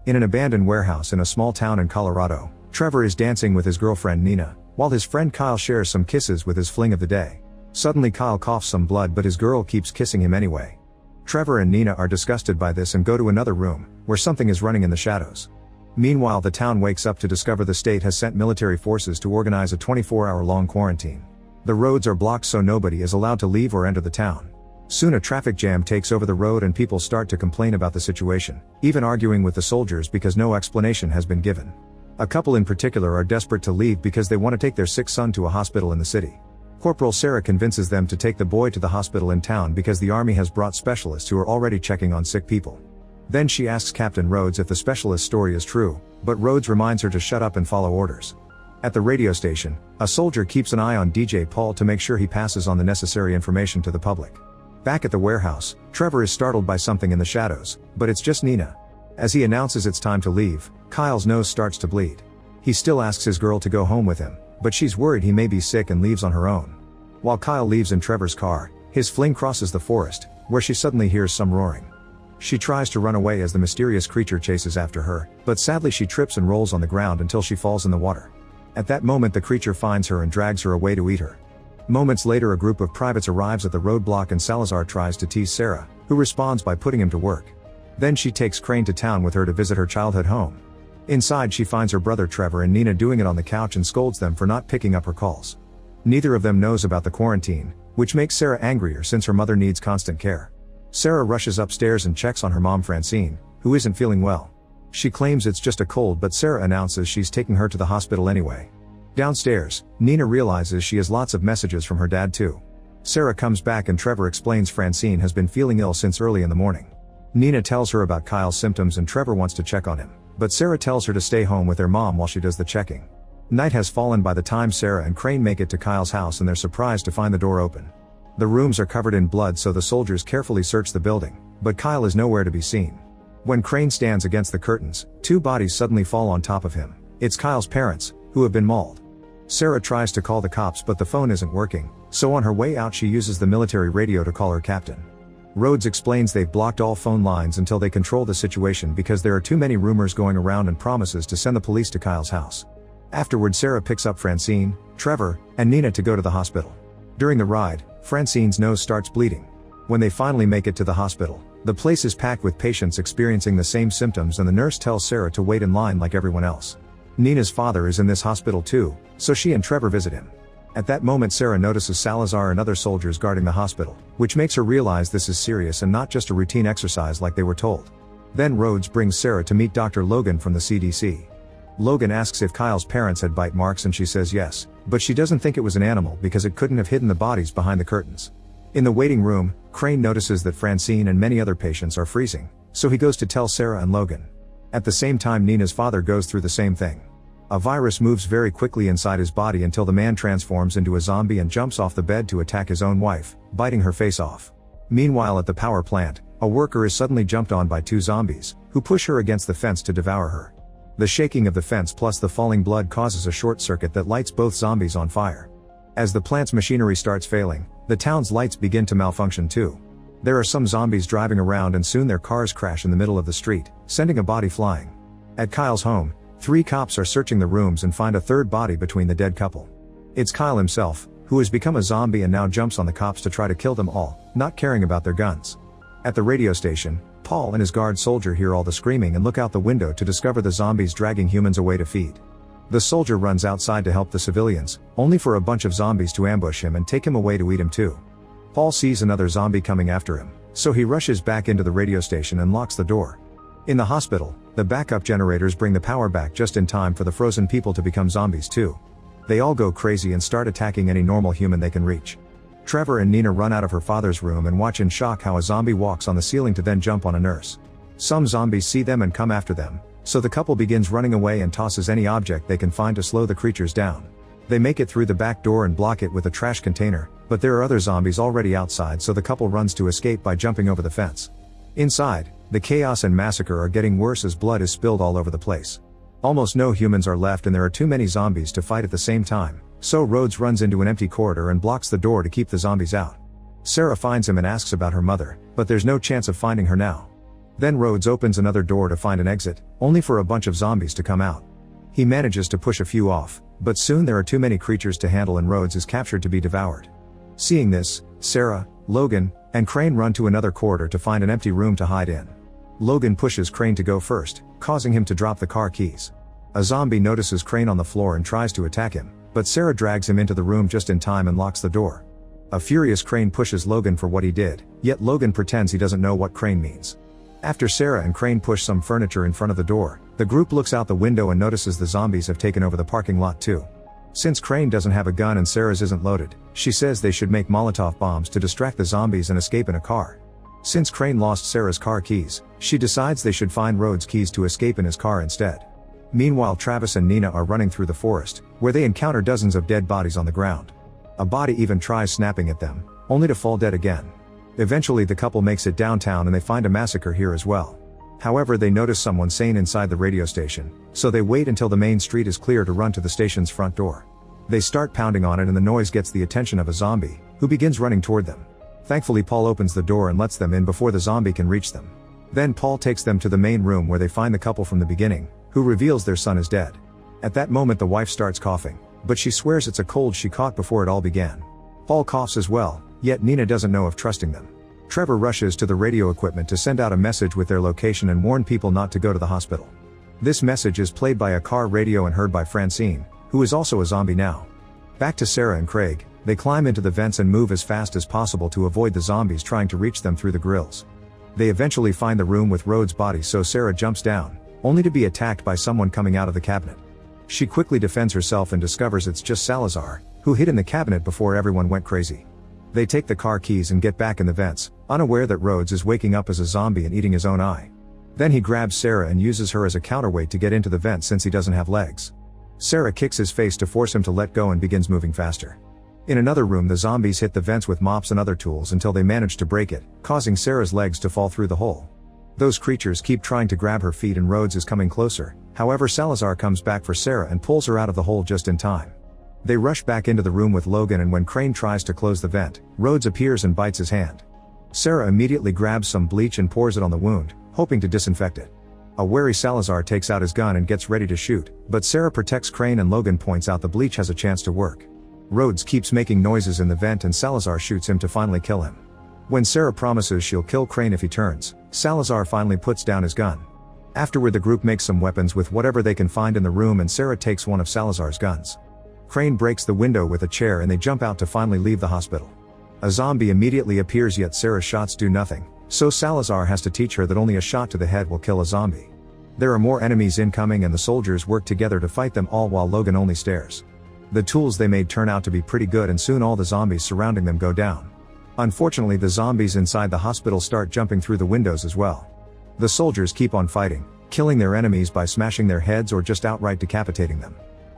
In an abandoned warehouse in a small town in Colorado, Trevor is dancing with his girlfriend Nina, while his friend Kyle shares some kisses with his fling of the day. Suddenly Kyle coughs some blood, but his girl keeps kissing him anyway. Trevor and Nina are disgusted by this and go to another room, where something is running in the shadows. Meanwhile, the town wakes up to discover the state has sent military forces to organize a 24-hour-long quarantine. The roads are blocked so nobody is allowed to leave or enter the town. Soon a traffic jam takes over the road and people start to complain about the situation, even arguing with the soldiers because no explanation has been given. A couple in particular are desperate to leave because they want to take their sick son to a hospital in the city. Corporal Sarah convinces them to take the boy to the hospital in town because the army has brought specialists who are already checking on sick people. Then she asks Captain Rhodes if the specialist's story is true, but Rhodes reminds her to shut up and follow orders. At the radio station, a soldier keeps an eye on DJ Paul to make sure he passes on the necessary information to the public. Back at the warehouse, Trevor is startled by something in the shadows, but it's just Nina. As he announces it's time to leave, Kyle's nose starts to bleed. He still asks his girl to go home with him, but she's worried he may be sick and leaves on her own. While Kyle leaves in Trevor's car, his fling crosses the forest, where she suddenly hears some roaring. She tries to run away as the mysterious creature chases after her, but sadly she trips and rolls on the ground until she falls in the water. At that moment the creature finds her and drags her away to eat her. Moments later a group of privates arrives at the roadblock and Salazar tries to tease Sarah, who responds by putting him to work. Then she takes Crane to town with her to visit her childhood home. Inside she finds her brother Trevor and Nina doing it on the couch and scolds them for not picking up her calls. Neither of them knows about the quarantine, which makes Sarah angrier since her mother needs constant care. Sarah rushes upstairs and checks on her mom Francine, who isn't feeling well. She claims it's just a cold, but Sarah announces she's taking her to the hospital anyway. Downstairs, Nina realizes she has lots of messages from her dad too. Sarah comes back and Trevor explains Francine has been feeling ill since early in the morning. Nina tells her about Kyle's symptoms and Trevor wants to check on him, but Sarah tells her to stay home with their mom while she does the checking. Night has fallen by the time Sarah and Crane make it to Kyle's house and they're surprised to find the door open. The rooms are covered in blood, so the soldiers carefully search the building, but Kyle is nowhere to be seen. When Crane stands against the curtains, two bodies suddenly fall on top of him. It's Kyle's parents, who have been mauled. Sarah tries to call the cops but the phone isn't working, so on her way out she uses the military radio to call her captain. Rhodes explains they've blocked all phone lines until they control the situation because there are too many rumors going around and promises to send the police to Kyle's house. Afterward Sarah picks up Francine, Trevor, and Nina to go to the hospital. During the ride, Francine's nose starts bleeding. When they finally make it to the hospital, the place is packed with patients experiencing the same symptoms and the nurse tells Sarah to wait in line like everyone else. Nina's father is in this hospital too, so she and Trevor visit him. At that moment Sarah notices Salazar and other soldiers guarding the hospital, which makes her realize this is serious and not just a routine exercise like they were told. Then Rhodes brings Sarah to meet Dr. Logan from the CDC. Logan asks if Kyle's parents had bite marks and she says yes, but she doesn't think it was an animal because it couldn't have hidden the bodies behind the curtains. In the waiting room, Crane notices that Francine and many other patients are freezing, so he goes to tell Sarah and Logan. At the same time Nina's father goes through the same thing. A virus moves very quickly inside his body until the man transforms into a zombie and jumps off the bed to attack his own wife, biting her face off. Meanwhile at the power plant, a worker is suddenly jumped on by two zombies, who push her against the fence to devour her. The shaking of the fence plus the falling blood causes a short circuit that lights both zombies on fire. As the plant's machinery starts failing, the town's lights begin to malfunction too. There are some zombies driving around and soon their cars crash in the middle of the street, sending a body flying. At Kyle's home, 3 cops are searching the rooms and find a third body between the dead couple. It's Kyle himself, who has become a zombie and now jumps on the cops to try to kill them all, not caring about their guns. At the radio station, Paul and his guard soldier hear all the screaming and look out the window to discover the zombies dragging humans away to feed. The soldier runs outside to help the civilians, only for a bunch of zombies to ambush him and take him away to eat him too. Paul sees another zombie coming after him, so he rushes back into the radio station and locks the door. In the hospital, the backup generators bring the power back just in time for the frozen people to become zombies too. They all go crazy and start attacking any normal human they can reach. Trevor and Nina run out of her father's room and watch in shock how a zombie walks on the ceiling to then jump on a nurse. Some zombies see them and come after them, so the couple begins running away and tosses any object they can find to slow the creatures down. They make it through the back door and block it with a trash container, but there are other zombies already outside, so the couple runs to escape by jumping over the fence. Inside, the chaos and massacre are getting worse as blood is spilled all over the place. Almost no humans are left and there are too many zombies to fight at the same time, so Rhodes runs into an empty corridor and blocks the door to keep the zombies out. Sarah finds him and asks about her mother, but there's no chance of finding her now. Then Rhodes opens another door to find an exit, only for a bunch of zombies to come out. He manages to push a few off, but soon there are too many creatures to handle and Rhodes is captured to be devoured. Seeing this, Sarah, Logan, and Crane run to another corridor to find an empty room to hide in. Logan pushes Crane to go first, causing him to drop the car keys. A zombie notices Crane on the floor and tries to attack him, but Sarah drags him into the room just in time and locks the door. A furious Crane pushes Logan for what he did, yet Logan pretends he doesn't know what Crane means. After Sarah and Crane push some furniture in front of the door, the group looks out the window and notices the zombies have taken over the parking lot too. Since Crane doesn't have a gun and Sarah's isn't loaded, she says they should make Molotov bombs to distract the zombies and escape in a car. Since Crane lost Sarah's car keys, she decides they should find Rhodes' keys to escape in his car instead. Meanwhile, Travis and Nina are running through the forest, where they encounter dozens of dead bodies on the ground. A body even tries snapping at them, only to fall dead again. Eventually the couple makes it downtown and they find a massacre here as well. However, they notice someone sane inside the radio station, so they wait until the main street is clear to run to the station's front door. They start pounding on it and the noise gets the attention of a zombie, who begins running toward them. Thankfully, Paul opens the door and lets them in before the zombie can reach them. Then Paul takes them to the main room where they find the couple from the beginning, who reveals their son is dead. At that moment the wife starts coughing, but she swears it's a cold she caught before it all began. Paul coughs as well, yet Nina doesn't know if trusting them. Trevor rushes to the radio equipment to send out a message with their location and warn people not to go to the hospital. This message is played by a car radio and heard by Francine, who is also a zombie now. Back to Sarah and Craig, they climb into the vents and move as fast as possible to avoid the zombies trying to reach them through the grills. They eventually find the room with Rhodes' body, so Sarah jumps down, only to be attacked by someone coming out of the cabinet. She quickly defends herself and discovers it's just Salazar, who hid in the cabinet before everyone went crazy. They take the car keys and get back in the vents, unaware that Rhodes is waking up as a zombie and eating his own eye. Then he grabs Sarah and uses her as a counterweight to get into the vent since he doesn't have legs. Sarah kicks his face to force him to let go and begins moving faster. In another room, the zombies hit the vents with mops and other tools until they manage to break it, causing Sarah's legs to fall through the hole. Those creatures keep trying to grab her feet and Rhodes is coming closer, however Salazar comes back for Sarah and pulls her out of the hole just in time. They rush back into the room with Logan and when Crane tries to close the vent, Rhodes appears and bites his hand. Sarah immediately grabs some bleach and pours it on the wound, hoping to disinfect it. A wary Salazar takes out his gun and gets ready to shoot, but Sarah protects Crane and Logan points out the bleach has a chance to work. Rhodes keeps making noises in the vent and Salazar shoots him to finally kill him. When Sarah promises she'll kill Crane if he turns, Salazar finally puts down his gun. Afterward, the group makes some weapons with whatever they can find in the room and Sarah takes one of Salazar's guns. Crane breaks the window with a chair and they jump out to finally leave the hospital. A zombie immediately appears, yet Sarah's shots do nothing, so Salazar has to teach her that only a shot to the head will kill a zombie. There are more enemies incoming and the soldiers work together to fight them all while Logan only stares. The tools they made turn out to be pretty good and soon all the zombies surrounding them go down. Unfortunately, the zombies inside the hospital start jumping through the windows as well. The soldiers keep on fighting, killing their enemies by smashing their heads or just outright decapitating them.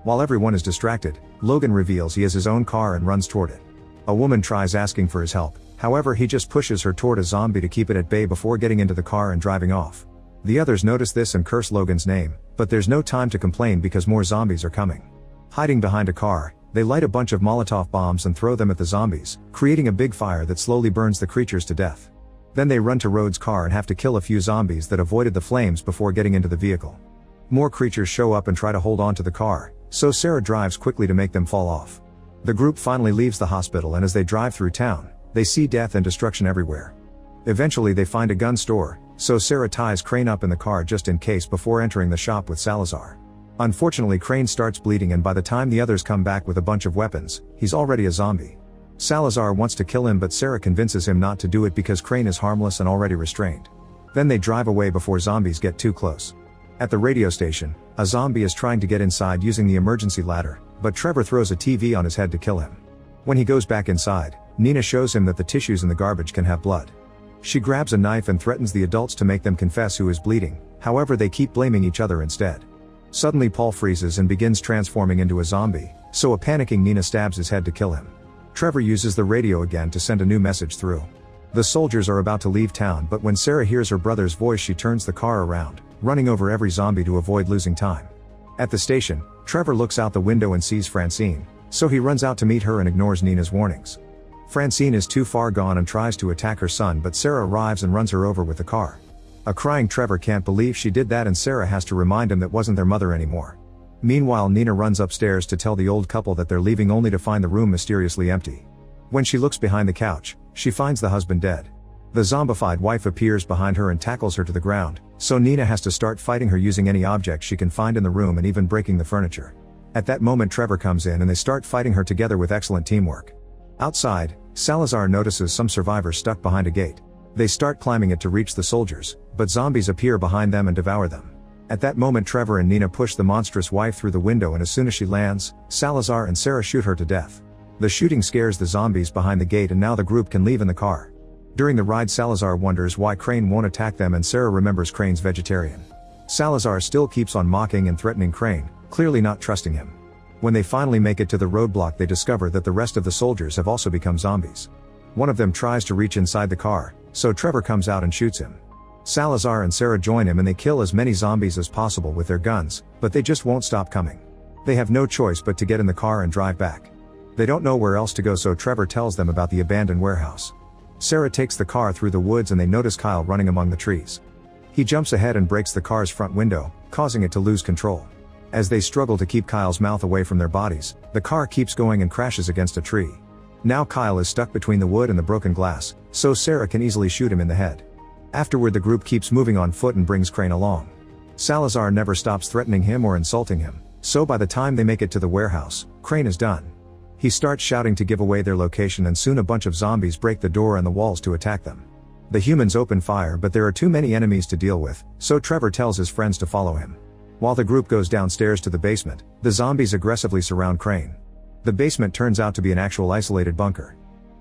While everyone is distracted, Logan reveals he has his own car and runs toward it. A woman tries asking for his help, however he just pushes her toward a zombie to keep it at bay before getting into the car and driving off. The others notice this and curse Logan's name, but there's no time to complain because more zombies are coming. Hiding behind a car, they light a bunch of Molotov bombs and throw them at the zombies, creating a big fire that slowly burns the creatures to death. Then they run to Rhodes' car and have to kill a few zombies that avoided the flames before getting into the vehicle. More creatures show up and try to hold on to the car, so Sarah drives quickly to make them fall off. The group finally leaves the hospital and as they drive through town, they see death and destruction everywhere. Eventually they find a gun store, so Sarah ties Crane up in the car just in case before entering the shop with Salazar. Unfortunately, Crane starts bleeding and by the time the others come back with a bunch of weapons, he's already a zombie. Salazar wants to kill him but Sarah convinces him not to do it because Crane is harmless and already restrained. Then they drive away before zombies get too close. At the radio station, a zombie is trying to get inside using the emergency ladder, but Trevor throws a TV on his head to kill him. When he goes back inside, Nina shows him that the tissues in the garbage can have blood. She grabs a knife and threatens the adults to make them confess who is bleeding, however they keep blaming each other instead. Suddenly Paul freezes and begins transforming into a zombie, so a panicking Nina stabs his head to kill him. Trevor uses the radio again to send a new message through. The soldiers are about to leave town, but when Sarah hears her brother's voice she turns the car around, running over every zombie to avoid losing time. At the station, Trevor looks out the window and sees Francine, so he runs out to meet her and ignores Nina's warnings. Francine is too far gone and tries to attack her son, but Sarah arrives and runs her over with the car. A crying Trevor can't believe she did that, and Sarah has to remind him that wasn't their mother anymore. Meanwhile, Nina runs upstairs to tell the old couple that they're leaving, only to find the room mysteriously empty. When she looks behind the couch, she finds the husband dead. The zombified wife appears behind her and tackles her to the ground, so Nina has to start fighting her using any object she can find in the room and even breaking the furniture. At that moment, Trevor comes in and they start fighting her together with excellent teamwork. Outside, Salazar notices some survivors stuck behind a gate. They start climbing it to reach the soldiers, but zombies appear behind them and devour them. At that moment, Trevor and Nina push the monstrous wife through the window, and as soon as she lands, Salazar and Sarah shoot her to death. The shooting scares the zombies behind the gate, and now the group can leave in the car. During the ride, Salazar wonders why Crane won't attack them, and Sarah remembers Crane's vegetarian. Salazar still keeps on mocking and threatening Crane, clearly not trusting him. When they finally make it to the roadblock, they discover that the rest of the soldiers have also become zombies. One of them tries to reach inside the car, so Trevor comes out and shoots him. Salazar and Sarah join him and they kill as many zombies as possible with their guns, but they just won't stop coming. They have no choice but to get in the car and drive back. They don't know where else to go, so Trevor tells them about the abandoned warehouse. Sarah takes the car through the woods and they notice Kyle running among the trees. He jumps ahead and breaks the car's front window, causing it to lose control. As they struggle to keep Kyle's mouth away from their bodies, the car keeps going and crashes against a tree. Now Kyle is stuck between the wood and the broken glass, so Sarah can easily shoot him in the head. Afterward, the group keeps moving on foot and brings Crane along. Salazar never stops threatening him or insulting him, so by the time they make it to the warehouse, Crane is done. He starts shouting to give away their location, and soon a bunch of zombies break the door and the walls to attack them. The humans open fire, but there are too many enemies to deal with, so Trevor tells his friends to follow him. While the group goes downstairs to the basement, the zombies aggressively surround Crane. The basement turns out to be an actual isolated bunker.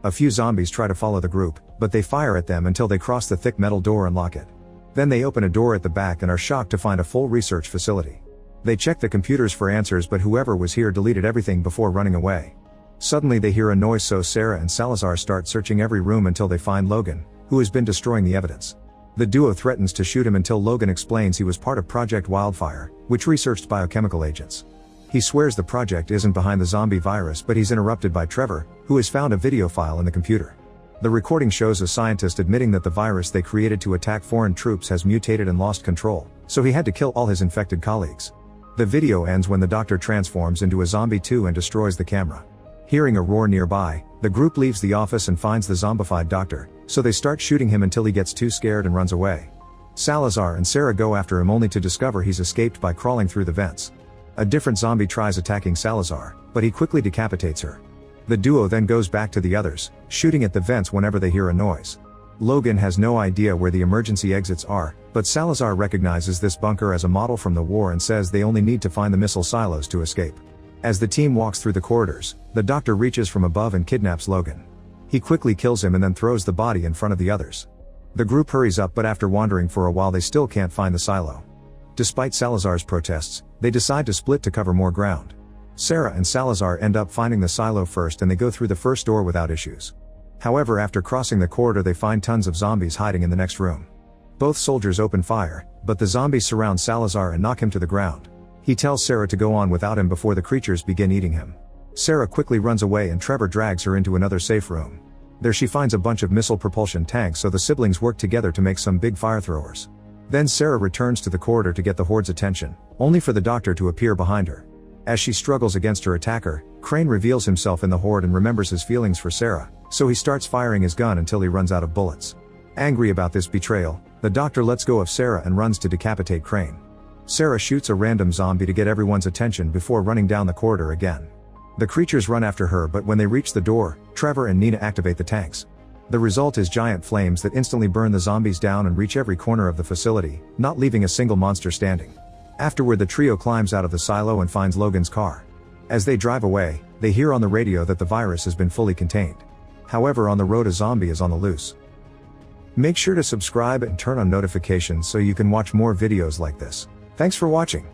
A few zombies try to follow the group, but they fire at them until they cross the thick metal door and lock it. Then they open a door at the back and are shocked to find a full research facility. They check the computers for answers, but whoever was here deleted everything before running away. Suddenly they hear a noise, so Sarah and Salazar start searching every room until they find Logan, who has been destroying the evidence. The duo threatens to shoot him until Logan explains he was part of Project Wildfire, which researched biochemical agents. He swears the project isn't behind the zombie virus, but he's interrupted by Trevor, who has found a video file in the computer. The recording shows a scientist admitting that the virus they created to attack foreign troops has mutated and lost control, so he had to kill all his infected colleagues. The video ends when the doctor transforms into a zombie too and destroys the camera. Hearing a roar nearby, the group leaves the office and finds the zombified doctor, so they start shooting him until he gets too scared and runs away. Salazar and Sarah go after him, only to discover he's escaped by crawling through the vents. A different zombie tries attacking Salazar, but he quickly decapitates her. The duo then goes back to the others, shooting at the vents whenever they hear a noise. Logan has no idea where the emergency exits are, but Salazar recognizes this bunker as a model from the war and says they only need to find the missile silos to escape. As the team walks through the corridors, the doctor reaches from above and kidnaps Logan. He quickly kills him and then throws the body in front of the others. The group hurries up, but after wandering for a while they still can't find the silo. Despite Salazar's protests, they decide to split to cover more ground. Sarah and Salazar end up finding the silo first and they go through the first door without issues. However, after crossing the corridor they find tons of zombies hiding in the next room. Both soldiers open fire, but the zombies surround Salazar and knock him to the ground. He tells Sarah to go on without him before the creatures begin eating him. Sarah quickly runs away and Trevor drags her into another safe room. There she finds a bunch of missile propulsion tanks, so the siblings work together to make some big fire throwers. Then Sarah returns to the corridor to get the horde's attention, only for the doctor to appear behind her. As she struggles against her attacker, Crane reveals himself in the horde and remembers his feelings for Sarah, so he starts firing his gun until he runs out of bullets. Angry about this betrayal, the doctor lets go of Sarah and runs to decapitate Crane. Sarah shoots a random zombie to get everyone's attention before running down the corridor again. The creatures run after her, but when they reach the door, Trevor and Nina activate the tanks. The result is giant flames that instantly burn the zombies down and reach every corner of the facility, not leaving a single monster standing. Afterward, the trio climbs out of the silo and finds Logan's car. As they drive away, they hear on the radio that the virus has been fully contained. However, on the road a zombie is on the loose. Make sure to subscribe and turn on notifications so you can watch more videos like this. Thanks for watching.